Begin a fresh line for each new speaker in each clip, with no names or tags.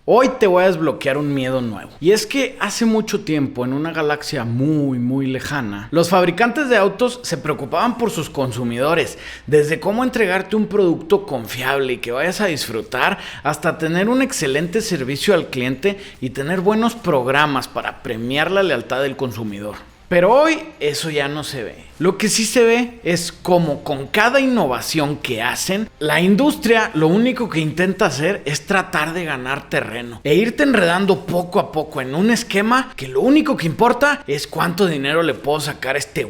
Hoy te voy a desbloquear un miedo nuevo. Y es que hace mucho tiempo, en una galaxia muy lejana, los fabricantes de autos se preocupaban por sus consumidores, desde cómo entregarte un producto confiable y que vayas a disfrutar, hasta tener un excelente servicio al cliente y tener buenos programas para premiar la lealtad del consumidor. Pero hoy eso ya no se ve. Lo que sí se ve es cómo con cada innovación que hacen, la industria lo único que intenta hacer es tratar de ganar terreno e irte enredando poco a poco en un esquema que lo único que importa es cuánto dinero le puedo sacar a este.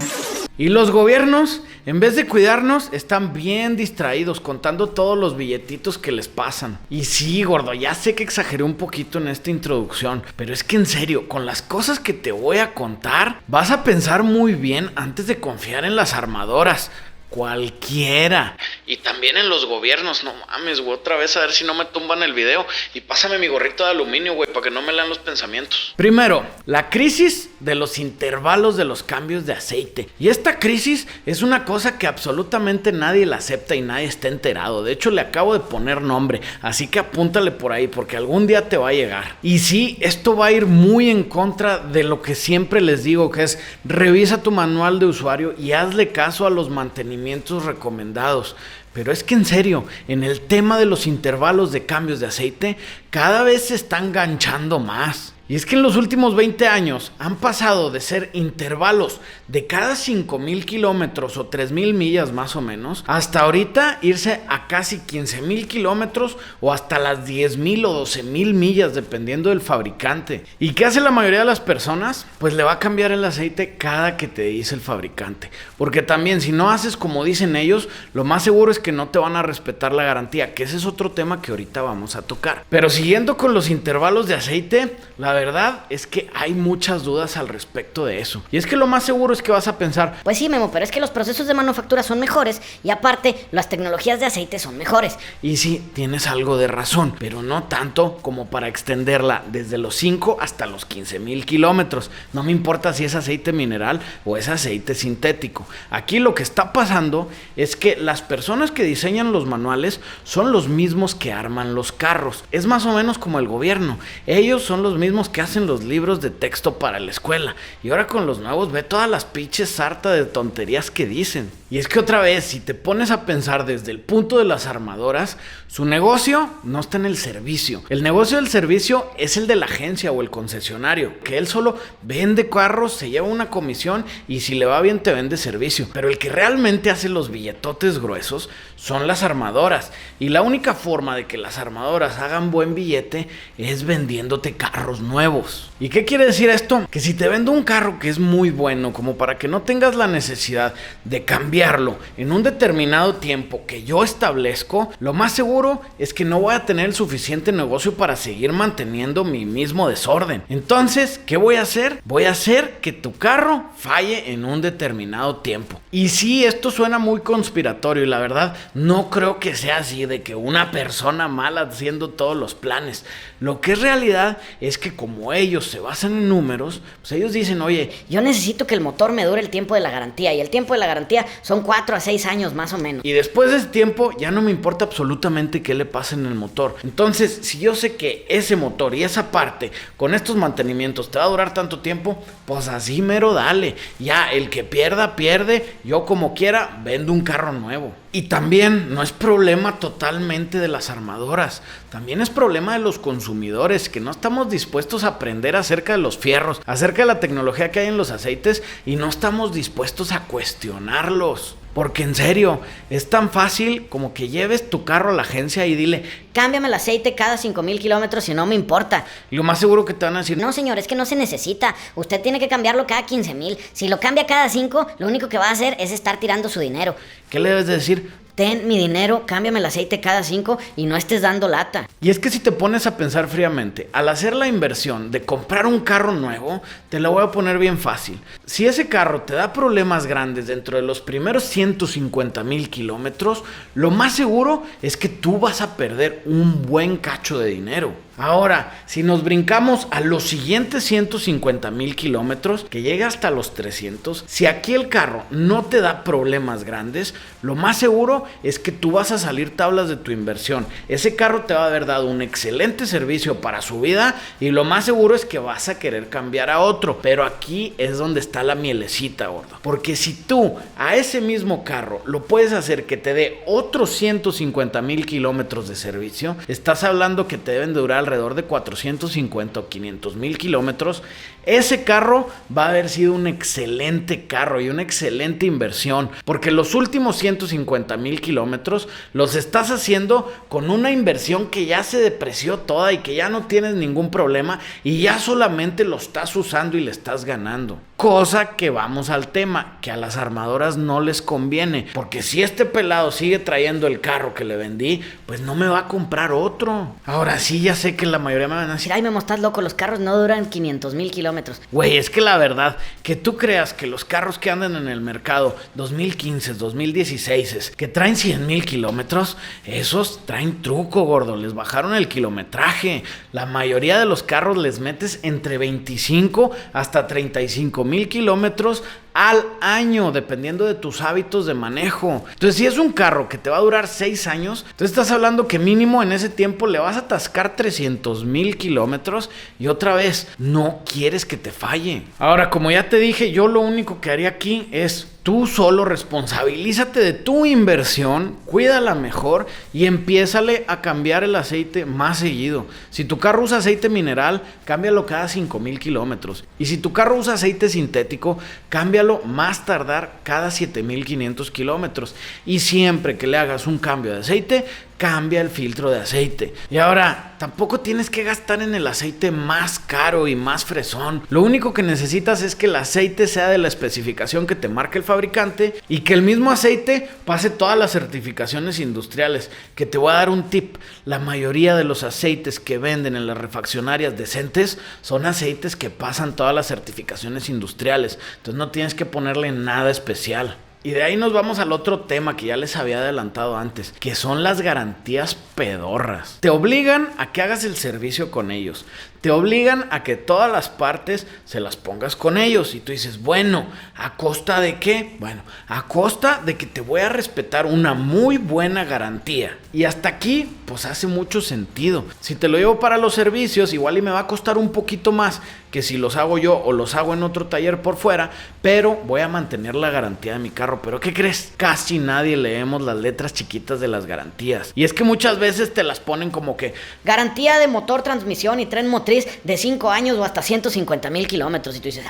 Y los gobiernos, en vez de cuidarnos, están bien distraídos contando todos los billetitos que les pasan. Y sí, gordo, ya sé que exageré un poquito en esta introducción, pero es que en serio, con las cosas que te voy a contar, vas a pensar muy bien antes de confiar en las armadoras. Cualquiera. Y también en los gobiernos. No mames, güey, otra vez a ver si no me tumban el video. Y pásame mi gorrito de aluminio, güey, para que no me lean los pensamientos. Primero, la crisis de los intervalos de los cambios de aceite. Y esta crisis es una cosa que absolutamente nadie la acepta y nadie está enterado. De hecho, le acabo de poner nombre, así que apúntale por ahí porque algún día te va a llegar. Y sí, esto va a ir muy en contra de lo que siempre les digo, que es revisa tu manual de usuario y hazle caso a los mantenimientos recomendados. Pero es que en serio, en el tema de los intervalos de cambios de aceite, cada vez se están ganchando más. Y es que en los últimos 20 años han pasado de ser intervalos de cada 5,000 kilómetros o 3,000 millas más o menos, hasta ahorita irse a casi 15,000 kilómetros o hasta las 10,000 o 12,000 millas dependiendo del fabricante. ¿Y qué hace la mayoría de las personas? Pues le va a cambiar el aceite cada que te dice el fabricante. Porque también si no haces como dicen ellos, lo más seguro es que no te van a respetar la garantía, que ese es otro tema que ahorita vamos a tocar. Pero siguiendo con los intervalos de aceite, la verdad es que hay muchas dudas al respecto de eso. Y es que lo más seguro es que vas a pensar,
pues sí, Memo, pero es que los procesos de manufactura son mejores y aparte las tecnologías de aceite son mejores.
Y sí, tienes algo de razón, pero no tanto como para extenderla desde los 5 hasta los 15,000 kilómetros. No me importa si es aceite mineral o es aceite sintético. Aquí lo que está pasando es que las personas que diseñan los manuales son los mismos que arman los carros. Es más o menos como el gobierno. Ellos son los mismos que hacen los libros de texto para la escuela. Y ahora con los nuevos ve todas las pinches sarta de tonterías que dicen. Y es que otra vez, si te pones a pensar desde el punto de las armadoras, su negocio no está en el servicio. El negocio del servicio es el de la agencia o el concesionario, que él solo vende carros, se lleva una comisión y si le va bien te vende servicio. Pero el que realmente hace los billetotes gruesos son las armadoras. Y la única forma de que las armadoras hagan buen billete es vendiéndote carros nuevos. ¿Y qué quiere decir esto? Que si te vendo un carro que es muy bueno, como para que no tengas la necesidad de cambiarlo en un determinado tiempo que yo establezco, lo más seguro es que no voy a tener el suficiente negocio para seguir manteniendo mi mismo desorden. Entonces, ¿qué voy a hacer? Voy a hacer que tu carro falle en un determinado tiempo. Y sí, esto suena muy conspiratorio y la verdad no creo que sea así, de que una persona mala haciendo todos los planes. Lo que es realidad es que como ellos se basan en números, pues ellos dicen, oye,
yo necesito que el motor me dure el tiempo de la garantía y el tiempo de la garantía son 4 a 6 años más o menos.
Y después de ese tiempo ya no me importa absolutamente qué le pase en el motor. Entonces, si yo sé que ese motor y esa parte con estos mantenimientos te va a durar tanto tiempo, pues así mero dale. Ya, el que pierda, pierde. Yo como quiera vendo un carro nuevo. Y también no es problema totalmente de las armadoras, también es problema de los consumidores que no estamos dispuestos a aprender acerca de los fierros, acerca de la tecnología que hay en los aceites y no estamos dispuestos a cuestionarlos. Porque en serio, es tan fácil como que lleves tu carro a la agencia y dile,
cámbiame el aceite cada 5,000 kilómetros y no me importa.
Y lo más seguro que te van a decir,
no señor, es que no se necesita, usted tiene que cambiarlo cada 15,000. Si lo cambia cada 5, lo único que va a hacer es estar tirando su dinero.
¿Qué le debes de decir?
Ten mi dinero, cámbiame el aceite cada 5 y no estés dando lata.
Y es que si te pones a pensar fríamente, al hacer la inversión de comprar un carro nuevo, te la voy a poner bien fácil. Si ese carro te da problemas grandes dentro de los primeros 150,000 kilómetros, lo más seguro es que tú vas a perder un buen cacho de dinero. Ahora, si nos brincamos a los siguientes 150,000 kilómetros, que llega hasta los 300, si aquí el carro no te da problemas grandes, lo más seguro es que tú vas a salir tablas de tu inversión. Ese carro te va a haber dado un excelente servicio para su vida y lo más seguro es que vas a querer cambiar a otro. Pero aquí es donde está la mielecita, gordo. Porque si tú a ese mismo carro lo puedes hacer que te dé otros 150,000 kilómetros de servicio, estás hablando que te deben de durar alrededor de 450 o 500,000 kilómetros. Ese carro va a haber sido un excelente carro y una excelente inversión, porque los últimos 150,000 kilómetros los estás haciendo con una inversión que ya se depreció toda y que ya no tienes ningún problema y ya solamente lo estás usando y le estás ganando. Cosa que vamos al tema, que a las armadoras no les conviene, porque si este pelado sigue trayendo el carro que le vendí, pues no me va a comprar otro. Ahora sí, ya sé que la mayoría me van a decir,
Ay, Memo, estás loco, los carros no duran 500,000 kilómetros.
güey, es que la verdad, que tú creas que los carros que andan en el mercado 2015, 2016, que traen 100,000 kilómetros, esos traen truco, gordo, les bajaron el kilometraje. La mayoría de los carros les metes entre 25 hasta 35,000 kilómetros al año, dependiendo de tus hábitos de manejo. Entonces, si es un carro que te va a durar 6 años, entonces estás hablando que mínimo en ese tiempo le vas a atascar 300,000 kilómetros y otra vez, no quieres que te falle. Ahora, como ya te dije, yo lo único que haría aquí es tú solo responsabilízate de tu inversión, cuídala mejor y empiézale a cambiar el aceite más seguido. Si tu carro usa aceite mineral, cámbialo cada 5,000 kilómetros. Y si tu carro usa aceite sintético, cámbialo más tardar cada 7,500 kilómetros. Y siempre que le hagas un cambio de aceite, cambia el filtro de aceite. Y ahora, tampoco tienes que gastar en el aceite más caro y más fresón. Lo único que necesitas es que el aceite sea de la especificación que te marca el fabricante y que el mismo aceite pase todas las certificaciones industriales. Que te voy a dar un tip. La mayoría de los aceites que venden en las refaccionarias decentes son aceites que pasan todas las certificaciones industriales. Entonces no tienes que ponerle nada especial. Y de ahí nos vamos al otro tema que ya les había adelantado antes, que son las garantías pedorras. Te obligan a que hagas el servicio con ellos. Te obligan a que todas las partes se las pongas con ellos. Y tú dices, bueno, ¿a costa de qué? Bueno, a costa de que te voy a respetar una muy buena garantía. Y hasta aquí, pues hace mucho sentido. Si te lo llevo para los servicios, igual y me va a costar un poquito más que si los hago yo o los hago en otro taller por fuera, pero voy a mantener la garantía de mi carro. ¿Pero qué crees? Casi nadie leemos las letras chiquitas de las garantías. Y es que muchas veces te las ponen como que
garantía de motor, transmisión y tren motriz de 5 años o hasta 150,000 kilómetros. Y tú dices,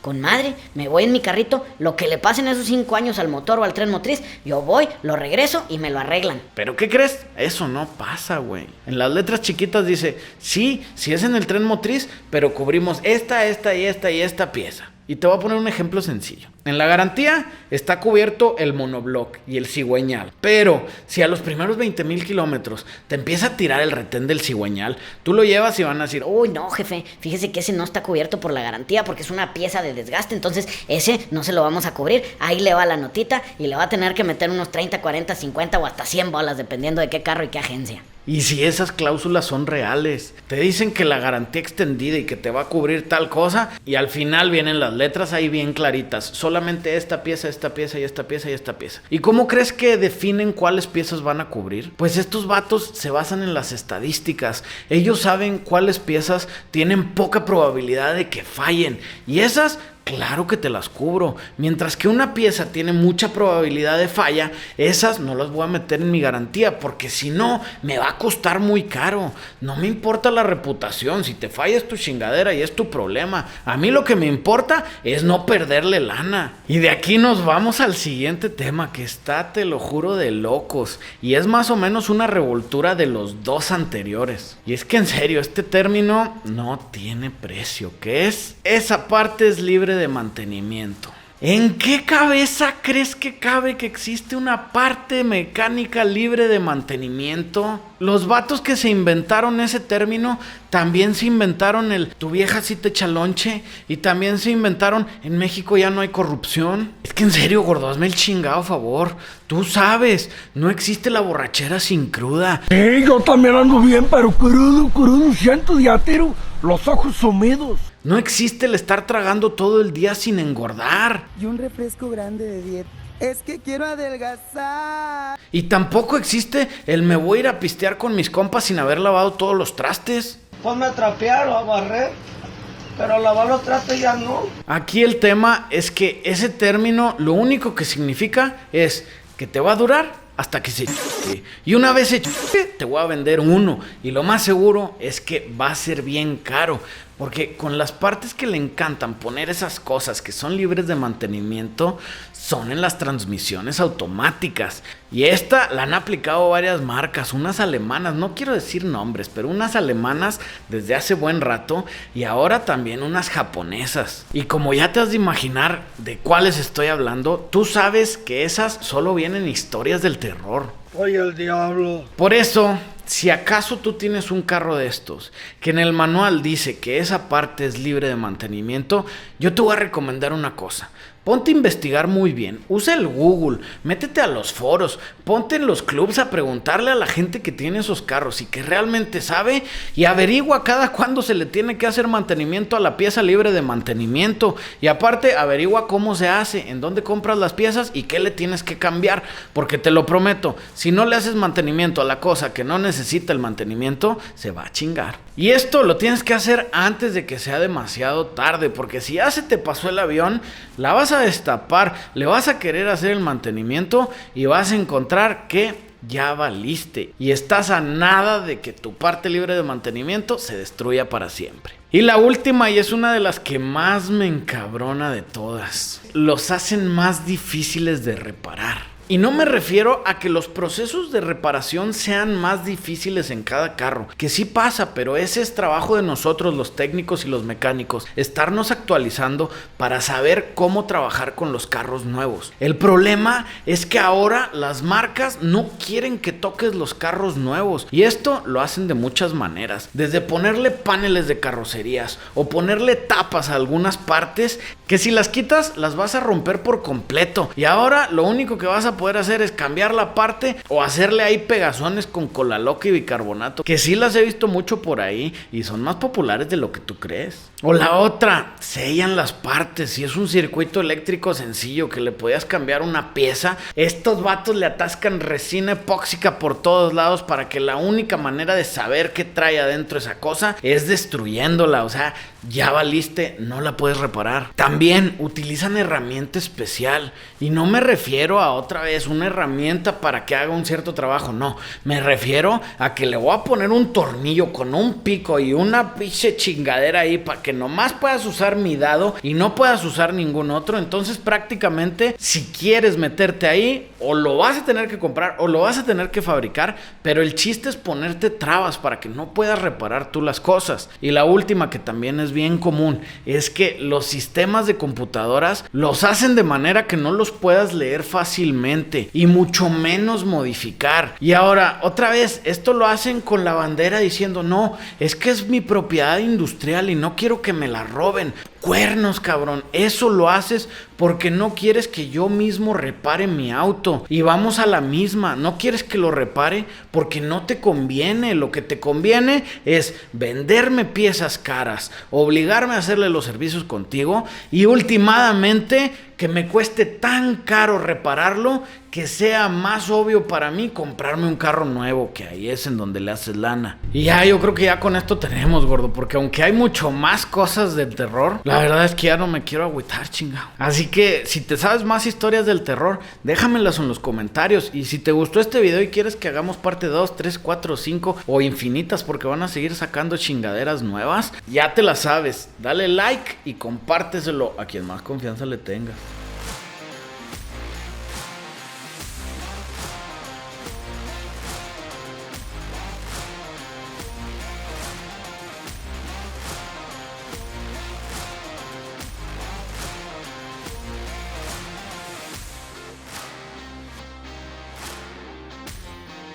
con madre, me voy en mi carrito, lo que le pasen esos 5 años al motor o al tren motriz, yo voy, lo regreso y me lo arreglan.
¿Pero qué crees? Eso no pasa, güey. En las letras chiquitas dice, sí es en el tren motriz, pero cubrimos esta y esta pieza. Y te voy a poner un ejemplo sencillo. En la garantía está cubierto el monobloc y el cigüeñal. Pero si a los primeros 20,000 kilómetros te empieza a tirar el retén del cigüeñal, tú lo llevas y van a decir,
uy, no, jefe, fíjese que ese no está cubierto por la garantía porque es una pieza de desgaste, entonces ese no se lo vamos a cubrir. Ahí le va la notita y le va a tener que meter unos 30, 40, 50 o hasta 100 bolas, dependiendo de qué carro y qué agencia.
Y si esas cláusulas son reales, te dicen que la garantía extendida y que te va a cubrir tal cosa, y al final vienen las letras ahí bien claritas, solamente esta pieza y esta pieza y esta pieza. ¿Y cómo crees que definen cuáles piezas van a cubrir? Pues estos vatos se basan en las estadísticas. Ellos saben cuáles piezas tienen poca probabilidad de que fallen, y esas claro que te las cubro. Mientras que una pieza tiene mucha probabilidad de falla, esas no las voy a meter en mi garantía, porque si no, me va a costar muy caro. No me importa la reputación. Si te falla es tu chingadera y es tu problema. A mí lo que me importa es no perderle lana. Y de aquí nos vamos al siguiente tema, que está, te lo juro, de locos. Y es más o menos una revoltura de los dos anteriores. Y es que en serio, este término no tiene precio. ¿Qué es? Esa parte es libre de mantenimiento. ¿En qué cabeza crees que cabe que existe una parte mecánica libre de mantenimiento? Los vatos que se inventaron ese término también se inventaron el tu vieja sí te echa lonche, y también se inventaron en México ya no hay corrupción. Es que en serio, gordo, hazme el chingado favor. Tú sabes, no existe la borrachera sin cruda.
Sí, yo también ando bien, pero crudo, siento diatero, los ojos sumidos.
No existe el estar tragando todo el día sin engordar.
Y un refresco grande de dieta. Es que quiero adelgazar.
Y tampoco existe el me voy a ir a pistear con mis compas sin haber lavado todos los trastes.
Ponme a trapear o a barrer, pero a lavar los trastes ya no.
Aquí el tema es que ese término lo único que significa es que te va a durar hasta que se chupe. Y una vez se chupe, te voy a vender uno. Y lo más seguro es que va a ser bien caro. Porque con las partes que le encantan poner esas cosas que son libres de mantenimiento, son en las transmisiones automáticas. Y esta la han aplicado varias marcas, unas alemanas, no quiero decir nombres, pero unas alemanas desde hace buen rato y ahora también unas japonesas. Y como ya te has de imaginar de cuáles estoy hablando, tú sabes que esas solo vienen historias del terror.
Oye, el diablo.
Por eso, si acaso tú tienes un carro de estos, que en el manual dice que esa parte es libre de mantenimiento, yo te voy a recomendar una cosa. Ponte a investigar muy bien, usa el Google, métete a los foros, ponte en los clubs a preguntarle a la gente que tiene esos carros y que realmente sabe y averigua cada cuándo se le tiene que hacer mantenimiento a la pieza libre de mantenimiento. Y aparte averigua cómo se hace, en dónde compras las piezas y qué le tienes que cambiar, porque te lo prometo, si no le haces mantenimiento a la cosa que no necesita el mantenimiento, se va a chingar. Y esto lo tienes que hacer antes de que sea demasiado tarde, porque si ya se te pasó el avión, la vas a destapar, le vas a querer hacer el mantenimiento y vas a encontrar que ya valiste y estás a nada de que tu parte libre de mantenimiento se destruya para siempre. Y la última, y es una de las que más me encabrona de todas, los hacen más difíciles de reparar. Y no me refiero a que los procesos de reparación sean más difíciles en cada carro, que sí pasa, pero ese es trabajo de nosotros los técnicos y los mecánicos, estarnos actualizando para saber cómo trabajar con los carros nuevos. El problema es que ahora las marcas no quieren que toques los carros nuevos, y esto lo hacen de muchas maneras, desde ponerle paneles de carrocerías o ponerle tapas a algunas partes que si las quitas las vas a romper por completo, y ahora lo único que vas a poder hacer es cambiar la parte o hacerle ahí pegazones con cola loca y bicarbonato, que sí las he visto mucho por ahí y son más populares de lo que tú crees. O la otra, sellan las partes. Si es un circuito eléctrico sencillo que le podías cambiar una pieza, estos vatos le atascan resina epóxica por todos lados para que la única manera de saber qué trae adentro esa cosa es destruyéndola. O sea, ya valiste, no la puedes reparar. También utilizan herramienta especial, y no me refiero a otra vez una herramienta para que haga un cierto trabajo, no, me refiero a que le voy a poner un tornillo con un pico y una pinche chingadera ahí para que nomás puedas usar mi dado y no puedas usar ningún otro. Entonces prácticamente si quieres meterte ahí, o lo vas a tener que comprar o lo vas a tener que fabricar, pero el chiste es ponerte trabas para que no puedas reparar tú las cosas. Y la última, que también es bien común, es que los sistemas de computadoras los hacen de manera que no los puedas leer fácilmente y mucho menos modificar. Y ahora, otra vez, esto lo hacen con la bandera diciendo, no, es que es mi propiedad industrial y no quiero que me la roben. Cuernos, cabrón, eso lo haces porque no quieres que yo mismo repare mi auto. Y vamos a la misma, no quieres que lo repare porque no te conviene. Lo que te conviene es venderme piezas caras, obligarme a hacerle los servicios contigo y últimamente que me cueste tan caro repararlo que sea más obvio para mí comprarme un carro nuevo, que ahí es en donde le haces lana. Y ya, yo creo que ya con esto tenemos, gordo, porque aunque hay mucho más cosas del terror, la verdad es que ya no me quiero agüitar, chingado. Así que si te sabes más historias del terror, déjamelas en los comentarios. Y si te gustó este video y quieres que hagamos parte 2, 3, 4, 5 o infinitas, porque van a seguir sacando chingaderas nuevas, ya te las sabes. Dale like y compárteselo a quien más confianza le tenga.